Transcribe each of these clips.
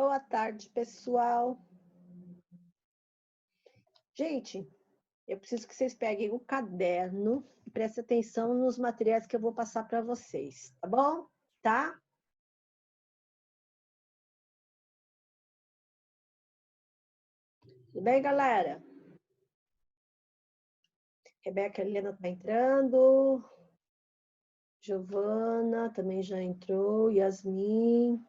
Boa tarde, pessoal. Gente, eu preciso que vocês peguem o caderno e prestem atenção nos materiais que eu vou passar para vocês, tá bom? Tá? Tudo bem, galera? Rebeca Helena tá entrando. Giovana também já entrou. Yasmin.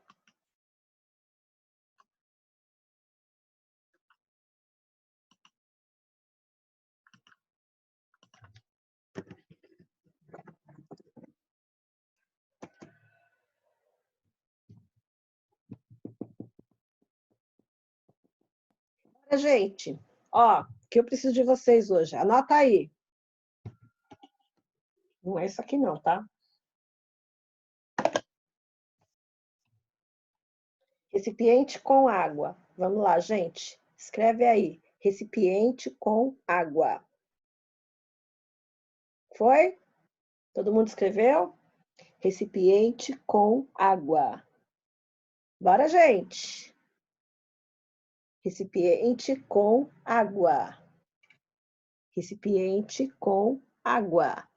Gente, ó, que eu preciso de vocês hoje. Anota aí. Não é isso aqui não, tá? Recipiente com água. Vamos lá, gente. Escreve aí. Recipiente com água. Foi? Todo mundo escreveu? Recipiente com água. Bora, gente. Recipiente com água. Recipiente com água.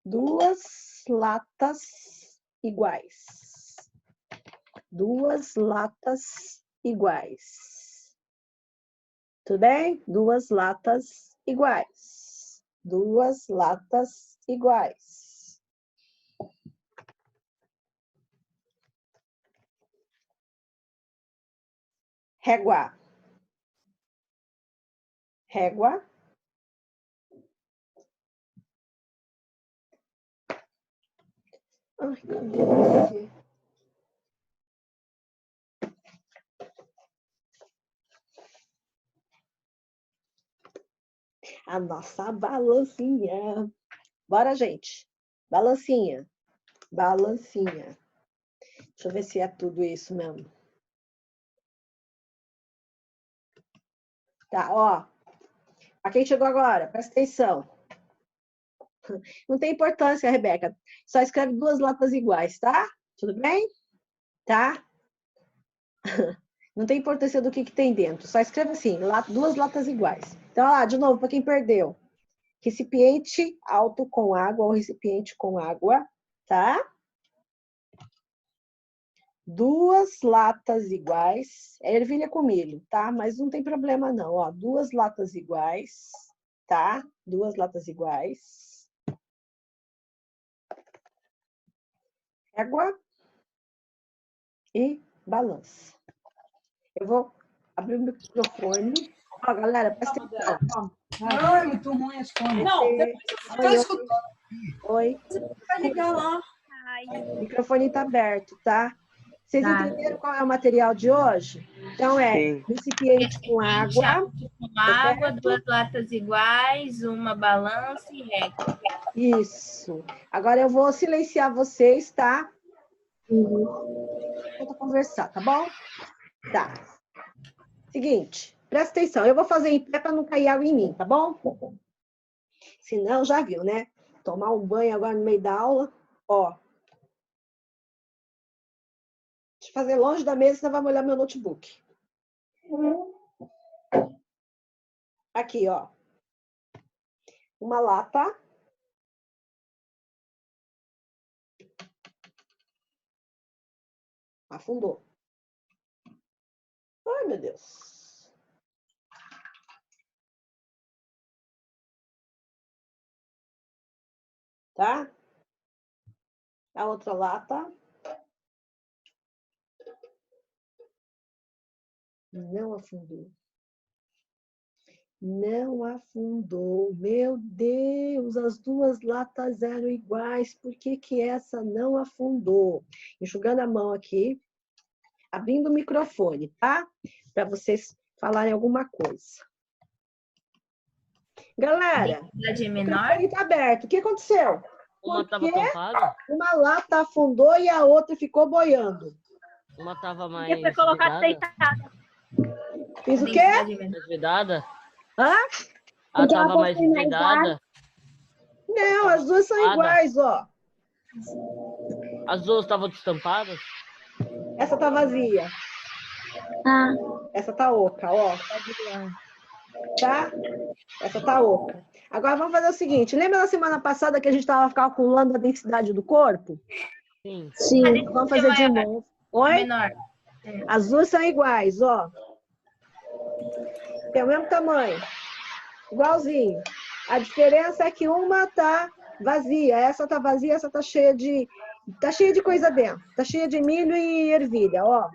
Duas latas iguais. Duas latas iguais. Tudo bem? Duas latas iguais. Duas latas iguais. Régua. Régua. Ai, cadê você? A nossa balancinha. Bora, gente. Balancinha. Balancinha. Deixa eu ver se é tudo isso mesmo. Tá, ó. A quem chegou agora, presta atenção. Não tem importância, Rebeca. Só escreve duas latas iguais, tá? Tudo bem? Tá? Não tem importância do que tem dentro. Só escreve assim, duas latas iguais. Então, ó, de novo, para quem perdeu. Recipiente alto com água ou recipiente com água, tá? Duas latas iguais. É ervilha com milho, tá? Mas não tem problema não, ó. Duas latas iguais, tá? Duas latas iguais. Régua e balança. Eu vou abrir o microfone. Ó, galera, presta atenção. Ai, muito ruim as fones. Não, tá escutando. Oi. Vai ligar lá. O microfone está aberto, tá? Vocês entenderam qual é o material de hoje? Então, recipiente com água. Com água, duas latas iguais, uma balança e régua. Isso. Agora eu vou silenciar vocês, tá? Vou conversar, tá bom? Tá. Seguinte, presta atenção. Eu vou fazer em pé para não cair água em mim, tá bom? Senão, já viu, né? Tomar um banho agora no meio da aula. Ó. Deixa eu fazer longe da mesa, senão vai molhar meu notebook. Aqui, ó. Uma lata. Afundou. Ai, meu Deus. Tá? A outra lata. Não afundou. Não afundou. Meu Deus, as duas latas eram iguais. Por que que essa não afundou? Enxugando a mão aqui, abrindo o microfone, tá? Para vocês falarem alguma coisa. Galera, o microfone está aberto. O que aconteceu? Uma estava tampada? Uma lata afundou e a outra ficou boiando. Uma estava mais Foi colocado deitada. Fiz o quê? mais vedada? Hã? Ela estava mais vedada? Não, as duas são iguais, ó. As duas estavam destampadas? Essa tá vazia. Ah, Essa tá oca, ó. Tá? Essa tá oca. Agora vamos fazer o seguinte. Lembra na semana passada que a gente estava calculando a densidade do corpo? Sim. sim. Vamos fazer de novo. Oi? Menor. As duas são iguais, ó. Tem o mesmo tamanho. Igualzinho. A diferença é que uma tá vazia. Essa tá vazia, essa tá cheia de coisa dentro. Tá cheia de milho e ervilha, ó.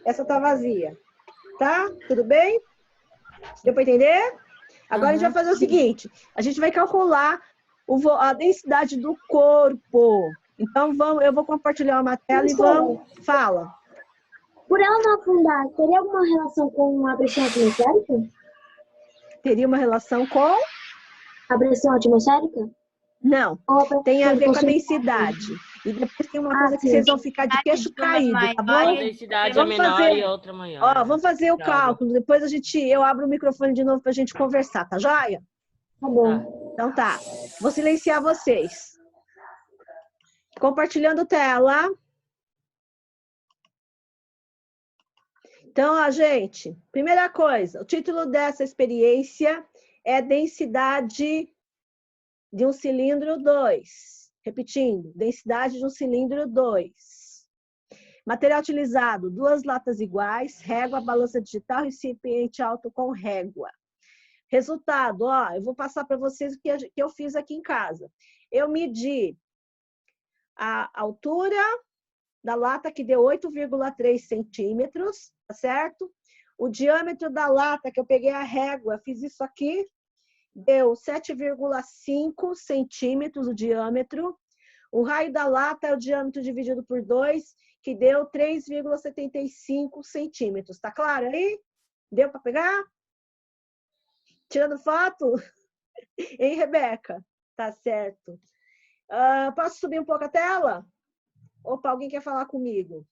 Essa tá vazia. Tá? Tudo bem? Deu para entender? Agora a gente vai fazer o seguinte. A gente vai calcular a densidade do corpo. Então, eu vou compartilhar uma tela e vamos... Fala. Por ela não afundar, teria alguma relação com a pressão atmosférica? Teria uma relação com... A pressão atmosférica? Não. Tem a ver com a densidade. E depois tem uma coisa que vocês vão ficar de queixo caído, tá bom? A densidade é menor e a outra maior. Ó, vamos fazer o cálculo. Depois eu abro o microfone de novo para a gente conversar, tá joia? Tá bom. Então tá. Vou silenciar vocês. Compartilhando tela. Então, ó, gente, primeira coisa, o título dessa experiência é densidade de um cilindro 2. Repetindo, densidade de um cilindro 2. Material utilizado, 2 latas iguais, régua, balança digital, recipiente alto com régua. Resultado, ó, eu vou passar para vocês o que eu fiz aqui em casa. Eu medi a altura da lata, que deu 8,3 centímetros, tá certo? O diâmetro da lata, que eu peguei a régua, fiz isso aqui, deu 7,5 centímetros o diâmetro. O raio da lata é o diâmetro dividido por 2, que deu 3,75 centímetros. Tá claro aí? Deu para pegar? Tirando foto? Hein, Rebeca? Tá certo. Posso subir um pouco a tela? Opa, alguém quer falar comigo?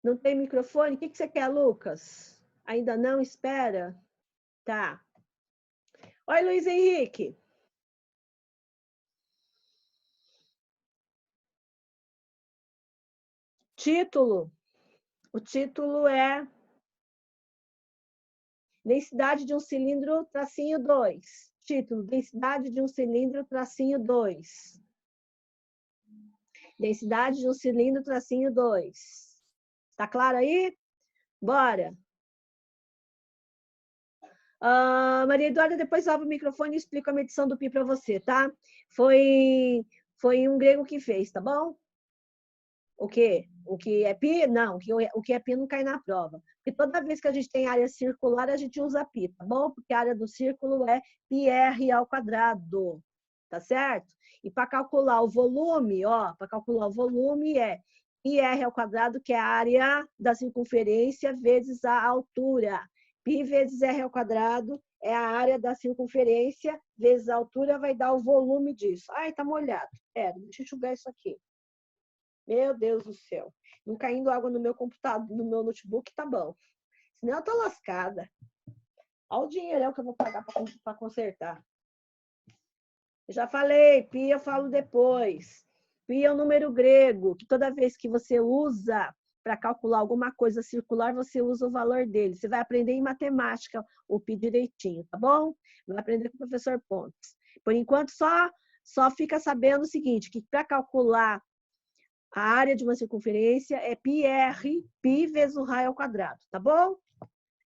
Não tem microfone? O que você quer, Lucas? Ainda não? Espera. Tá. Oi, Luiz Henrique. Título. O título é densidade de um cilindro, tracinho 2. Título, densidade de um cilindro, tracinho 2. Densidade de um cilindro, tracinho 2. Tá claro aí? Bora. Maria Eduarda, depois abre o microfone e explico a medição do pi para você, tá? Foi um grego que fez, tá bom? O quê? O que é pi? Não, o que é pi não cai na prova. Porque toda vez que a gente tem área circular, a gente usa pi, tá bom? Porque a área do círculo é πr ao quadrado, tá certo? E para calcular o volume, ó, para calcular o volume é πr ao quadrado, que é a área da circunferência vezes a altura. Pi vezes r ao quadrado é a área da circunferência vezes a altura, vai dar o volume disso. Ai, tá molhado. Pera, deixa eu enxugar isso aqui. Meu Deus do céu. Não caindo água no meu computador, no meu notebook, tá bom. Senão eu tô lascada. Olha o dinheirão que eu vou pagar para consertar. Eu já falei, pi eu falo depois. Pi é um número grego, que toda vez que você usa para calcular alguma coisa circular, você usa o valor dele. Você vai aprender em matemática o pi direitinho, tá bom? Vai aprender com o professor Pontes. Por enquanto, só fica sabendo o seguinte, que para calcular a área de uma circunferência é πr, pi vezes o raio ao quadrado, tá bom?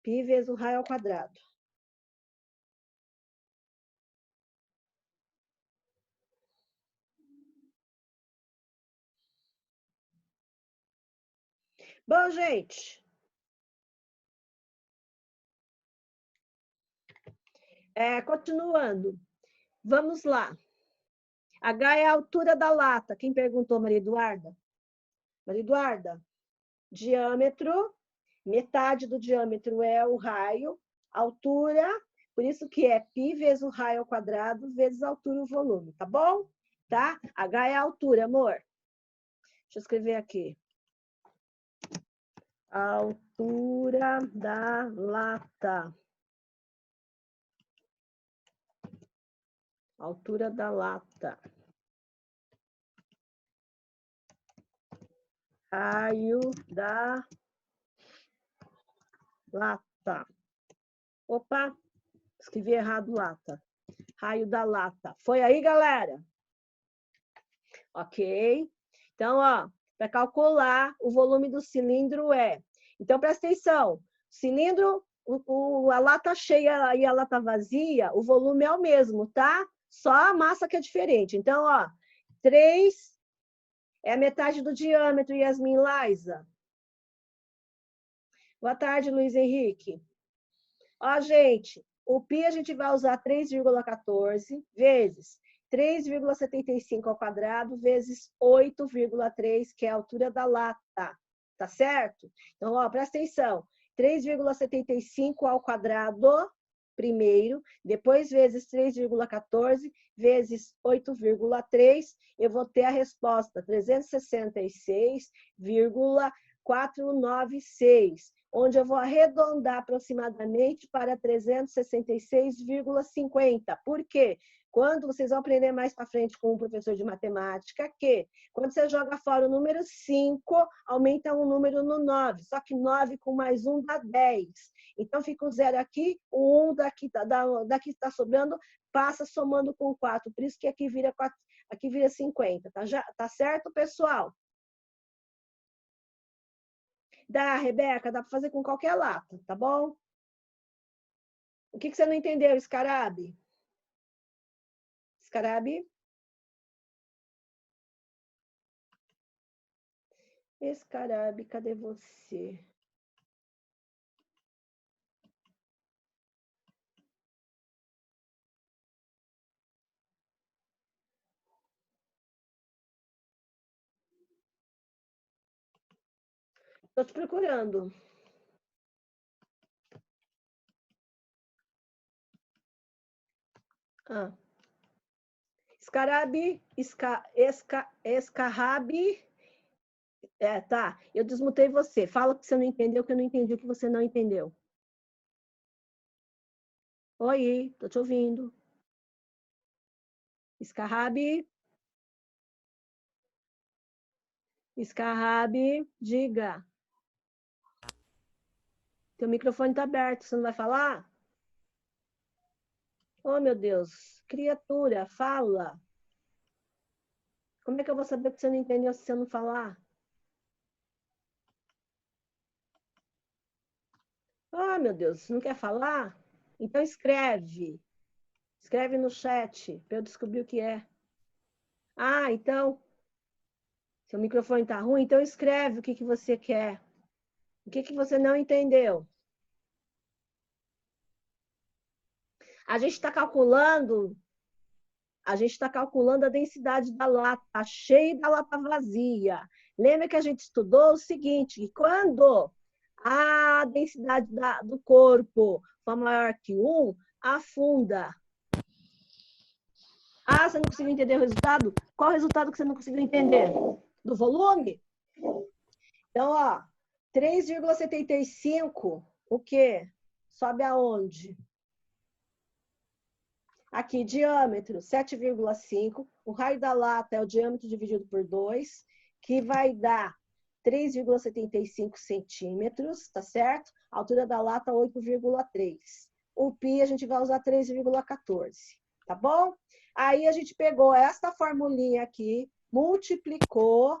Pi vezes o raio ao quadrado. Bom, gente. Continuando. Vamos lá. H é a altura da lata. Quem perguntou, Maria Eduarda? Maria Eduarda, diâmetro, metade do diâmetro é o raio, altura, por isso que é π vezes o raio ao quadrado vezes a altura e o volume, tá bom? Tá? H é a altura, amor. Deixa eu escrever aqui. Altura da lata. Altura da lata. Raio da lata. Opa, escrevi errado lata. Raio da lata. Foi aí, galera? Ok? Então, ó, para calcular o volume do cilindro é... Então, presta atenção. Cilindro, a lata cheia e a lata vazia, o volume é o mesmo, tá? Só a massa que é diferente. Então, ó, 3 é a metade do diâmetro, Yasmin Laisa. Boa tarde, Luiz Henrique. Ó, gente, o π a gente vai usar 3,14 vezes 3,75 ao quadrado vezes 8,3, que é a altura da lata. Tá certo? Então, ó, presta atenção. 3,75 ao quadrado, primeiro, depois vezes 3,14 vezes 8,3, eu vou ter a resposta 366,496, onde eu vou arredondar aproximadamente para 366,50. Por quê? Quando vocês vão aprender mais para frente com um professor de matemática, que quando você joga fora o número 5, aumenta um número no 9. Só que 9 com mais 1 dá 10. Então, fica o 0 aqui, o 1 daqui está sobrando, passa somando com 4. Por isso que aqui vira 4, aqui vira 50. Tá certo, pessoal? Dá, Rebeca, dá para fazer com qualquer lata, tá bom? O que você não entendeu, Scarabi? Scarabi? Scarabi, cadê você? Estou te procurando. Ah. Scarabi, Escarrabi. É, tá. Eu desmutei você. Fala o que você não entendeu, que eu não entendi o que você não entendeu. Oi, tô te ouvindo. Escarrabi. Escarrabi, diga. Teu microfone tá aberto, você não vai falar? Oh, meu Deus. Criatura, fala. Como é que eu vou saber que você não entendeu se você não falar? Ah, meu Deus, não quer falar? Então escreve. Escreve no chat para eu descobrir o que é. Ah, então, seu microfone está ruim, então escreve o que você quer. O que você não entendeu? A gente está calculando a densidade da lata cheia e da lata vazia. Lembra que a gente estudou o seguinte, que quando a densidade do corpo for maior que 1, afunda. Ah, você não conseguiu entender o resultado? Qual o resultado que você não conseguiu entender? Do volume? Então, ó, 3,75, o quê? Sobe aonde? Aqui, diâmetro, 7,5. O raio da lata é o diâmetro dividido por 2, que vai dar 3,75 centímetros, tá certo? A altura da lata, 8,3. O π, a gente vai usar 3,14, tá bom? Aí, a gente pegou esta formulinha aqui, multiplicou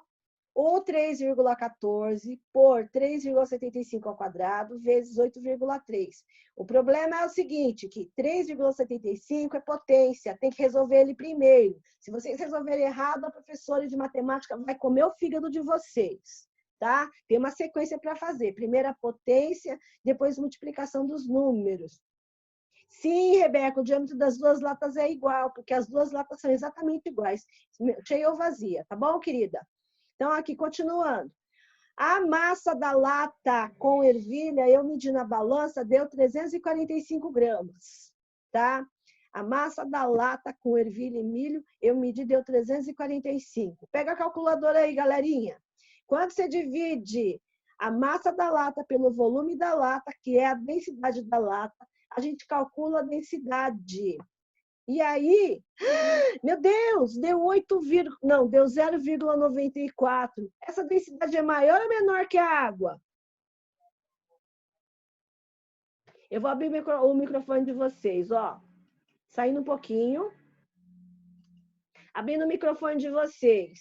o 3,14 por 3,75 ao quadrado vezes 8,3. O problema é o seguinte, que 3,75 é potência, tem que resolver ele primeiro. Se vocês resolverem errado, a professora de matemática vai comer o fígado de vocês, tá? Tem uma sequência para fazer. Primeiro a potência, depois multiplicação dos números. Sim, Rebeca, o diâmetro das duas latas é igual, porque as duas latas são exatamente iguais, cheia ou vazia, tá bom, querida? Então, aqui, continuando. A massa da lata com ervilha, eu medi na balança, deu 345 gramas, tá? A massa da lata com ervilha e milho, eu medi, deu 345. Pega a calculadora aí, galerinha. Quando você divide a massa da lata pelo volume da lata, que é a densidade da lata, a gente calcula a densidade. E aí, meu Deus, deu 8, não, deu 0,94. Essa densidade é maior ou menor que a água? Eu vou abrir o microfone de vocês, ó. Saindo um pouquinho. Abrindo o microfone de vocês.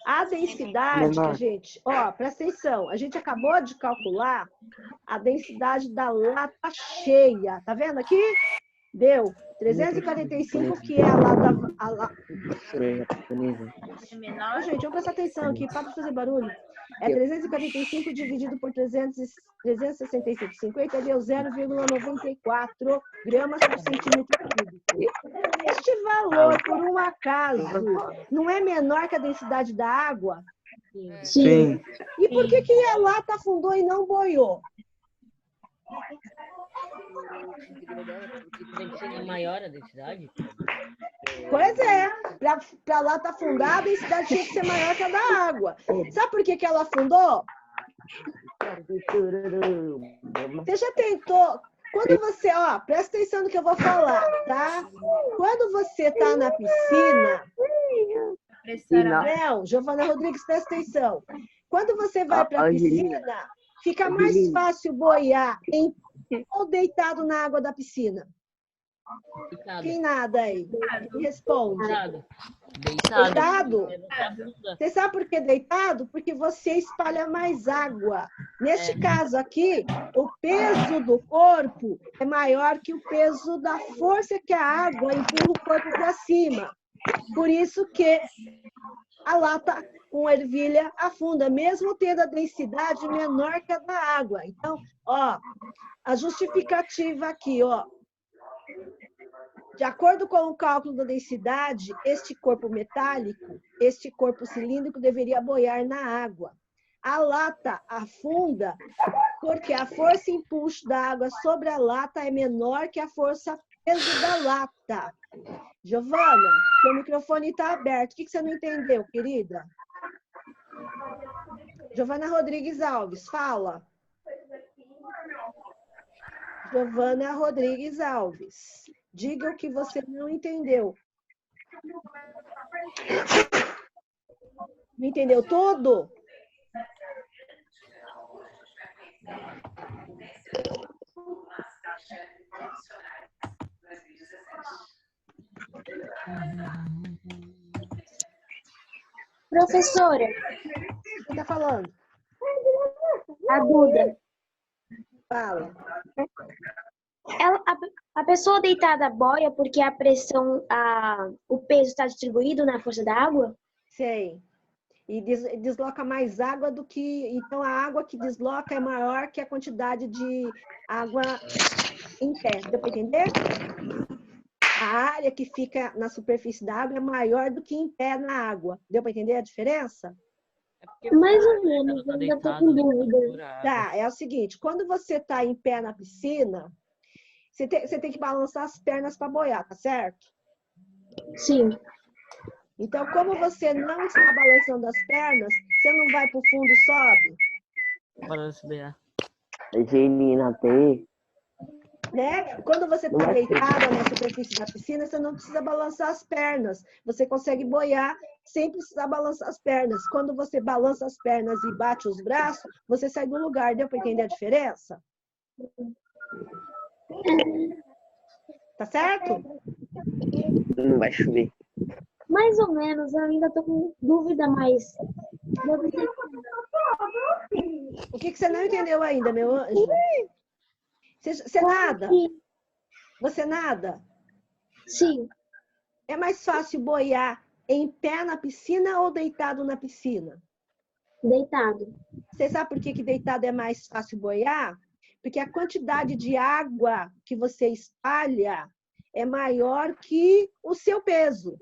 A densidade que a gente... Ó, presta atenção. A gente acabou de calcular a densidade da lata cheia. Tá vendo aqui? Deu 345, que é a lata... Gente, vamos prestar atenção aqui. Para de fazer barulho. É 345 dividido por 365,50 deu 0,94 gramas por centímetro cúbico. Este valor, por um acaso, não é menor que a densidade da água? Sim. E por que a lata afundou e não boiou? Tem que ser maior a densidade? Pois é, para a lata afundar, a densidade tinha que ser maior que a da água. Sabe por que ela afundou? Você já tentou? Quando você, ó, presta atenção no que eu vou falar, tá? Quando você tá na piscina... Não, Giovana Rodrigues, presta atenção. Quando você vai para a piscina, fica mais fácil boiar em ou deitado na água da piscina? Deitado. Quem nada aí? Responde. Deitado. Deitado? Você sabe por que deitado? Porque você espalha mais água. Neste caso aqui, o peso do corpo é maior que o peso da força que a água empurra o corpo para cima. Por isso que a lata com ervilha afunda, mesmo tendo a densidade menor que a da água. Então, ó, a justificativa aqui, ó. De acordo com o cálculo da densidade, este corpo metálico, este corpo cilíndrico deveria boiar na água. A lata afunda porque a força impulso da água sobre a lata é menor que a força peso da lata. Giovana, seu microfone está aberto. O que você não entendeu, querida? Giovana Rodrigues Alves, fala. Giovana Rodrigues Alves, diga o que você não entendeu. Não entendeu tudo? Professora, O que está falando? a Duda, Fala. a pessoa deitada boia porque a pressão, o peso está distribuído na força da água? Sei. E desloca mais água do que... Então, a água que desloca é maior que a quantidade de água em pé. Deu para entender? A área que fica na superfície da água é maior do que em pé na água. Deu para entender a diferença? Mais ou menos, eu ainda estou com dúvida. Tá, é o seguinte. Quando você está em pé na piscina, você tem que balançar as pernas para boiar, tá certo? Sim. Então, como você não está balançando as pernas, você não vai para o fundo e sobe? Balança BA. Genina tem. Né? Quando você está deitada na superfície da piscina, você não precisa balançar as pernas. Você consegue boiar sem precisar balançar as pernas. Quando você balança as pernas e bate os braços, você sai do lugar. Deu para entender a diferença? Tá certo? Não vai chover. Mais ou menos, eu ainda estou com dúvida, mas... O que você não entendeu ainda, meu anjo? Você nada? Você nada? Sim. É mais fácil boiar em pé na piscina ou deitado na piscina? Deitado. Você sabe por que deitado é mais fácil boiar? Porque a quantidade de água que você espalha é maior que o seu peso.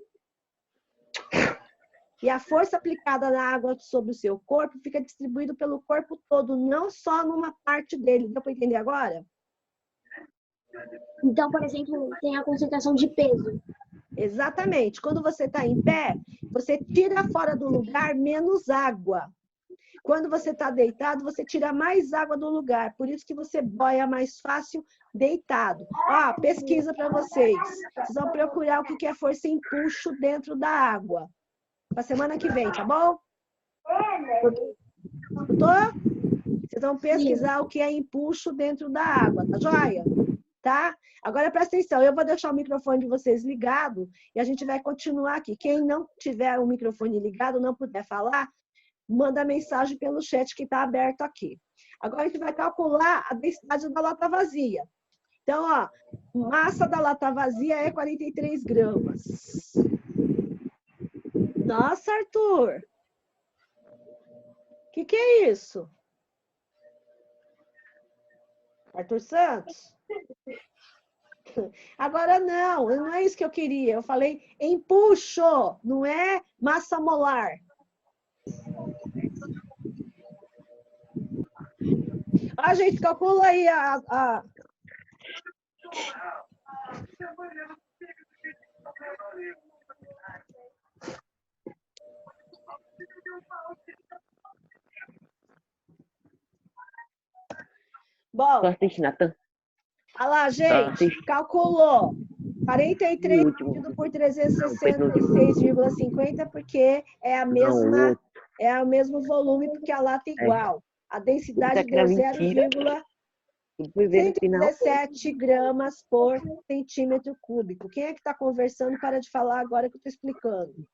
E a força aplicada na água sobre o seu corpo fica distribuído pelo corpo todo, não só numa parte dele. Deu para entender agora? Então, por exemplo, tem a concentração de peso. Exatamente. Quando você está em pé, você tira fora do lugar menos água. Quando você está deitado, você tira mais água do lugar. Por isso que você boia mais fácil deitado. Ó, pesquisa para vocês. Vocês vão procurar o que é força e empuxo dentro da água. Para semana que vem, tá bom? Escutou? Vocês vão pesquisar o que é empuxo dentro da água, tá joia? Tá? Agora presta atenção, eu vou deixar o microfone de vocês ligado e a gente vai continuar aqui. Quem não tiver o microfone ligado, não puder falar, manda mensagem pelo chat que está aberto aqui. Agora a gente vai calcular a densidade da lata vazia. Então, ó, massa da lata vazia é 43 gramas. Nossa, Arthur! O que é isso? Arthur Santos? Agora não é isso que eu queria. Eu falei empuxo, não é massa molar. A gente calcula aí a... Bom, olha lá, gente, calculou 43 dividido por 366,50, porque é o mesmo volume, porque a lata é igual. A densidade deu 0,117 gramas por centímetro cúbico. Quem é que está conversando? Para de falar agora que eu estou explicando.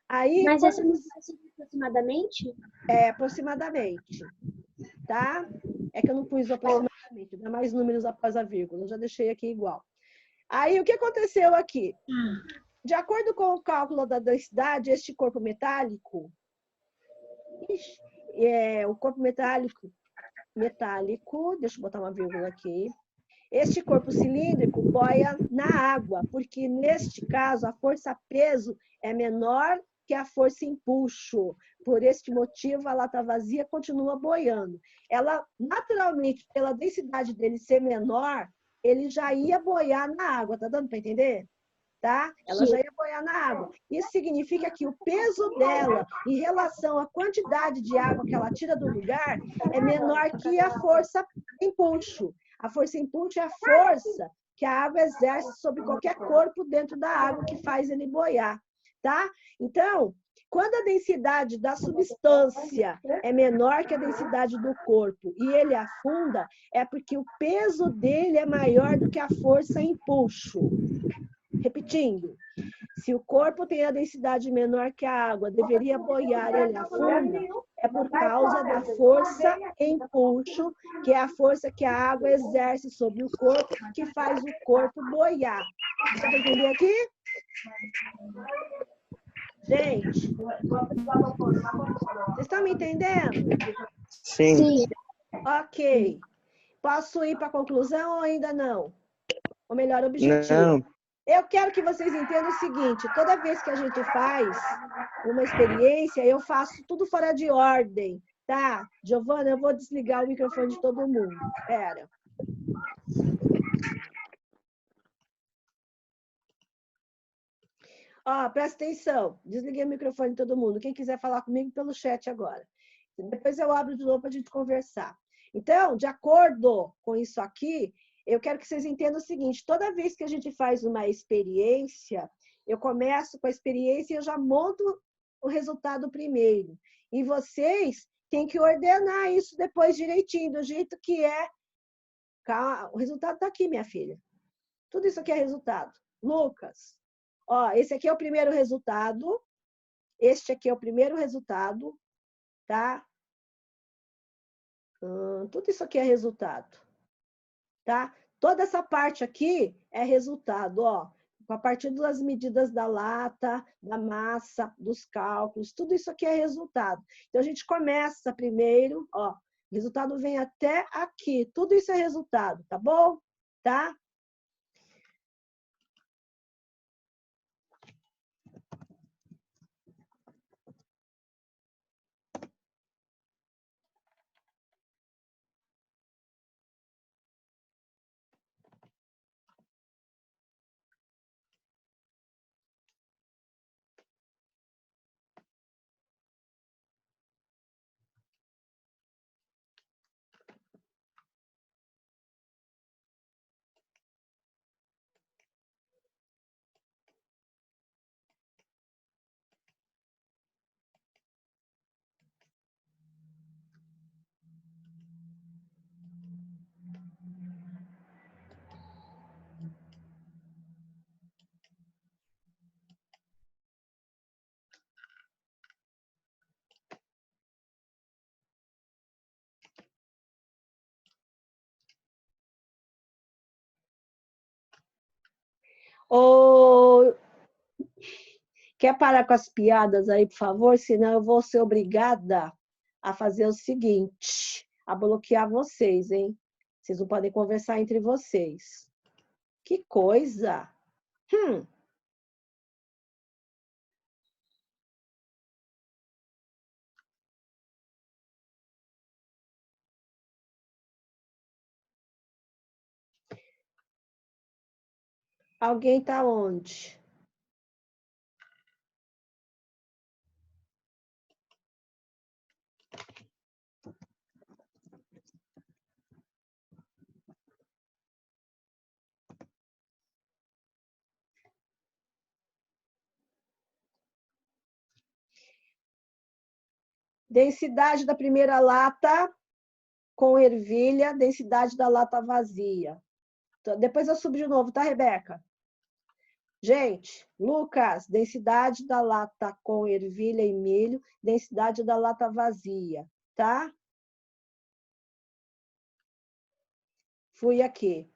Aí, mas essa não vai ser aproximadamente? É, aproximadamente. Tá? É que eu não pus o aproximadamente, dá mais números após a vírgula, eu já deixei aqui igual. Aí, o que aconteceu aqui? De acordo com o cálculo da densidade, este corpo metálico, o corpo metálico, deixa eu botar uma vírgula aqui, este corpo cilíndrico boia na água, porque neste caso a força-peso é menor que a força empuxo. Por este motivo, a lata vazia continua boiando. Ela, naturalmente, pela densidade dele ser menor, ele já ia boiar na água. Tá dando para entender? Tá? Ela já ia boiar na água. Isso significa que o peso dela, em relação à quantidade de água que ela tira do lugar, é menor que a força empuxo. A força empuxo é a força que a água exerce sobre qualquer corpo dentro da água que faz ele boiar. Tá? Então, quando a densidade da substância é menor que a densidade do corpo e ele afunda, é porque o peso dele é maior do que a força empuxo. Repetindo, se o corpo tem a densidade menor que a água, deveria boiar, ele afunda, é por causa da força empuxo, que é a força que a água exerce sobre o corpo, que faz o corpo boiar. Você vai entender aqui? Gente, vocês estão me entendendo? Sim. Ok. Posso ir para a conclusão ou ainda não? Ou melhor, objetivo? Não. Eu quero que vocês entendam o seguinte, toda vez que a gente faz uma experiência, eu faço tudo fora de ordem, tá? Giovana, eu vou desligar o microfone de todo mundo. Espera. Ó, presta atenção. Desliguei o microfone de todo mundo. Quem quiser falar comigo pelo chat agora. Depois eu abro de novo para a gente conversar. Então, de acordo com isso aqui, eu quero que vocês entendam o seguinte, toda vez que a gente faz uma experiência, eu começo com a experiência e eu já monto o resultado primeiro. E vocês têm que ordenar isso depois direitinho, do jeito que é. O resultado está aqui, minha filha. Tudo isso aqui é resultado. Lucas, ó, esse aqui é o primeiro resultado. Este aqui é o primeiro resultado, tá? Tudo isso aqui é resultado. Tá? Toda essa parte aqui é resultado, ó, a partir das medidas da lata, da massa, dos cálculos, tudo isso aqui é resultado. Então, a gente começa primeiro, ó, o resultado vem até aqui, tudo isso é resultado, tá bom? Tá? Ô, quer parar com as piadas aí, por favor? Senão eu vou ser obrigada a fazer o seguinte, a bloquear vocês, hein? Vocês não podem conversar entre vocês. Que coisa! Hum. Alguém tá onde? Densidade da primeira lata com ervilha, densidade da lata vazia. Então, depois eu subo de novo, tá, Rebeca? Gente, Lucas, densidade da lata com ervilha e milho, densidade da lata vazia, tá? Fui aqui.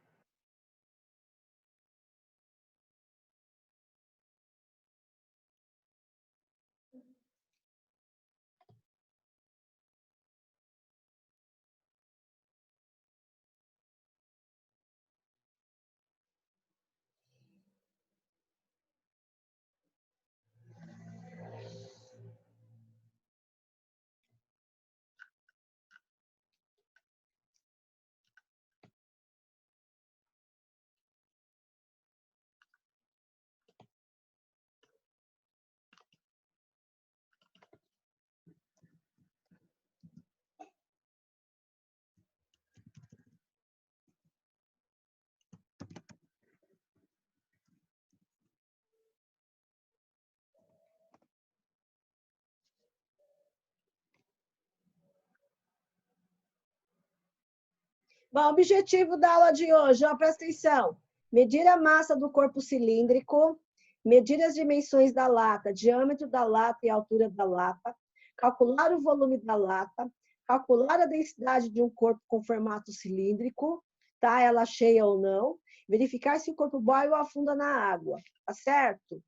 Bom, objetivo da aula de hoje, ó, presta atenção. Medir a massa do corpo cilíndrico, medir as dimensões da lata, diâmetro da lata e altura da lata, calcular o volume da lata, calcular a densidade de um corpo com formato cilíndrico, tá? Ela cheia ou não, verificar se o corpo boia ou afunda na água, tá certo?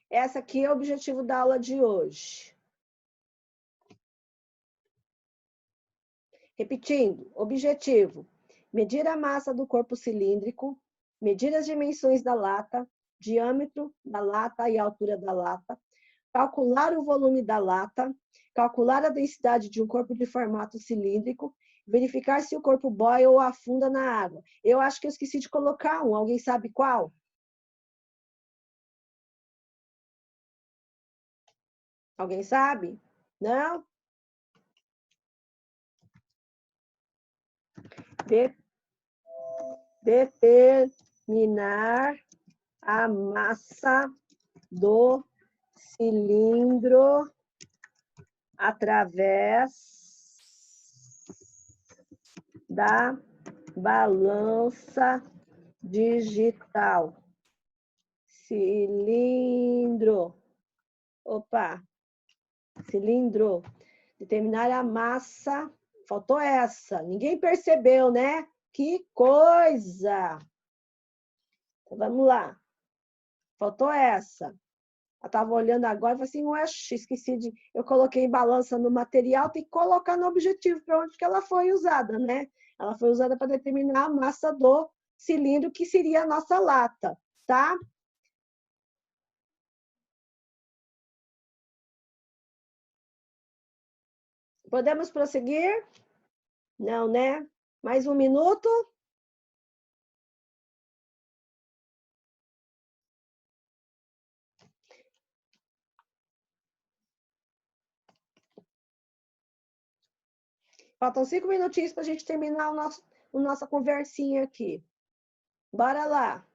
Essa aqui é o objetivo da aula de hoje. Repetindo, objetivo: medir a massa do corpo cilíndrico, medir as dimensões da lata, diâmetro da lata e altura da lata, calcular o volume da lata, calcular a densidade de um corpo de formato cilíndrico, verificar se o corpo boia ou afunda na água. Eu acho que eu esqueci de colocar um. Alguém sabe qual? Alguém sabe? Não? Determinar a massa do cilindro através da balança digital. Cilindro. Opa. Cilindro. Determinar a massa. Faltou essa. Ninguém percebeu, né? Que coisa! Então, vamos lá. Faltou essa. Eu estava olhando agora e falei assim, ué, esqueci de... Eu coloquei balança no material, tem que colocar no objetivo para onde que ela foi usada, né? Ela foi usada para determinar a massa do cilindro, que seria a nossa lata, tá? Podemos prosseguir? Não, né? Mais um minuto? Faltam 5 minutinhos para a gente terminar a nossa conversinha aqui. Bora lá.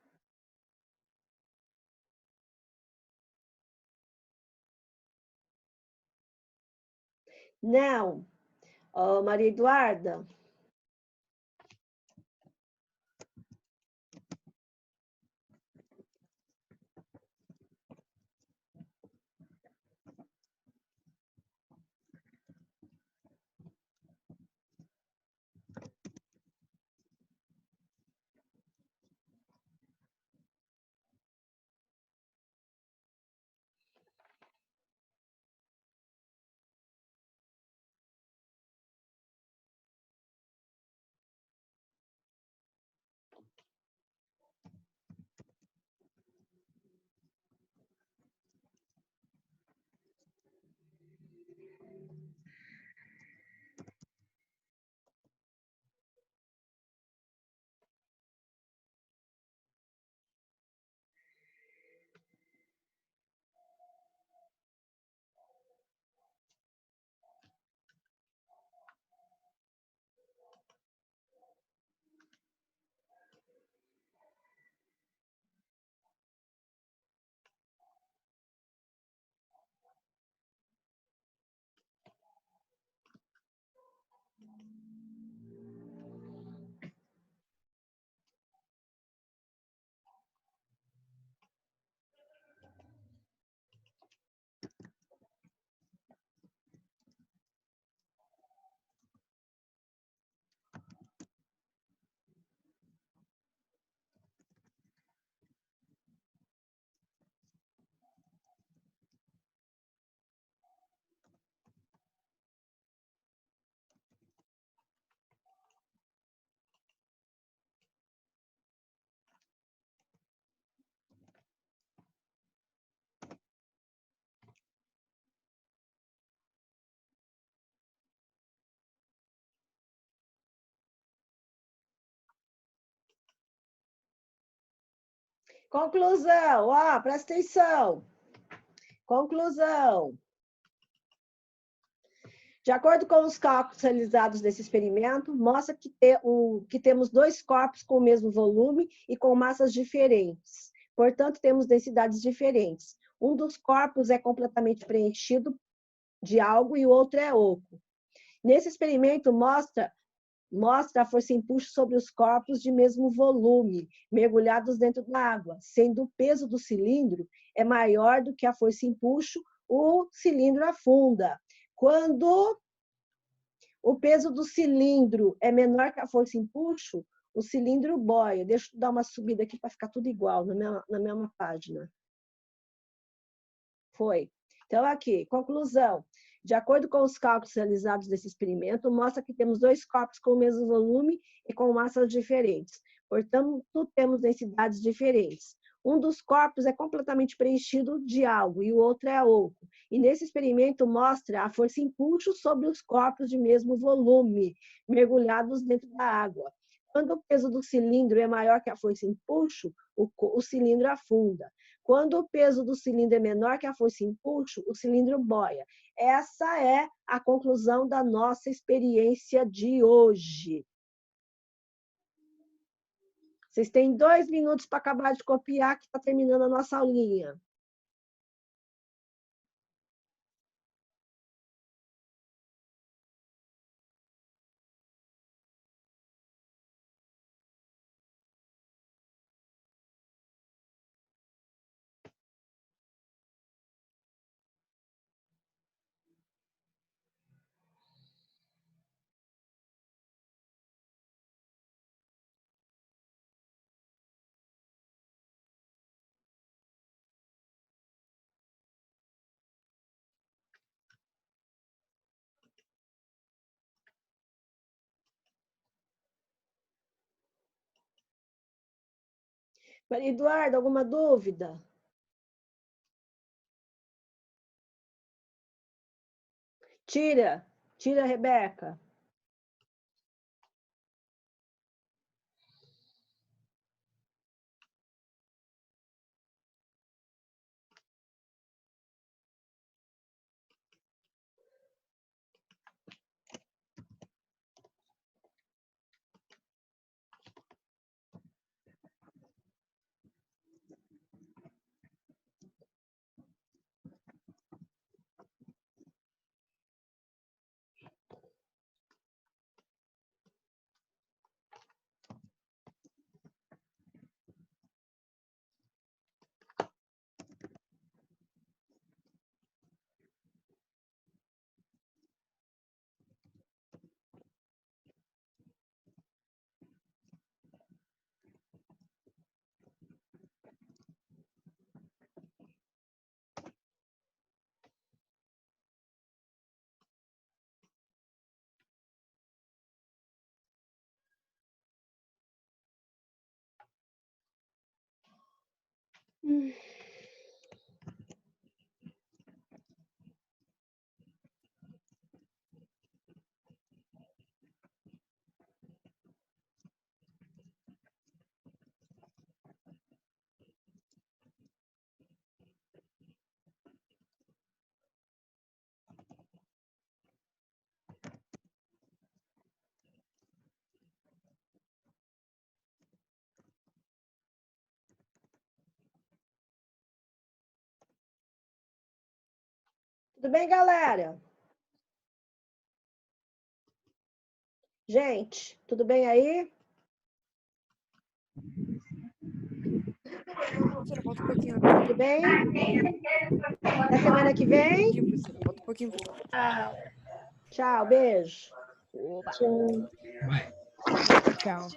Não. Oh, Maria Eduarda. Conclusão, ó, presta atenção. Conclusão. De acordo com os cálculos realizados nesse experimento, mostra que temos dois corpos com o mesmo volume e com massas diferentes. Portanto, temos densidades diferentes. Um dos corpos é completamente preenchido de algo e o outro é oco. Nesse experimento, mostra a força impulso sobre os corpos de mesmo volume, mergulhados dentro da água. Sendo o peso do cilindro é maior do que a força impulso, o cilindro afunda. Quando o peso do cilindro é menor que a força impulso, o cilindro boia. Deixa eu dar uma subida aqui para ficar tudo igual na mesma página. Foi. Então, aqui, conclusão. De acordo com os cálculos realizados nesse experimento, mostra que temos dois corpos com o mesmo volume e com massas diferentes. Portanto, temos densidades diferentes. Um dos corpos é completamente preenchido de algo e o outro é oco. E nesse experimento mostra a força impulso sobre os corpos de mesmo volume, mergulhados dentro da água. Quando o peso do cilindro é maior que a força impulso, o cilindro afunda. Quando o peso do cilindro é menor que a força impulso, o cilindro boia. Essa é a conclusão da nossa experiência de hoje. Vocês têm 2 minutos para acabar de copiar, que está terminando a nossa aulinha. Maria Eduarda, alguma dúvida? Tira, Rebeca. Tudo bem, galera? Gente, tudo bem aí? Professora, volta um pouquinho. Tudo bem? Na semana que vem? Volta um pouquinho. Tchau, beijo. Tchau.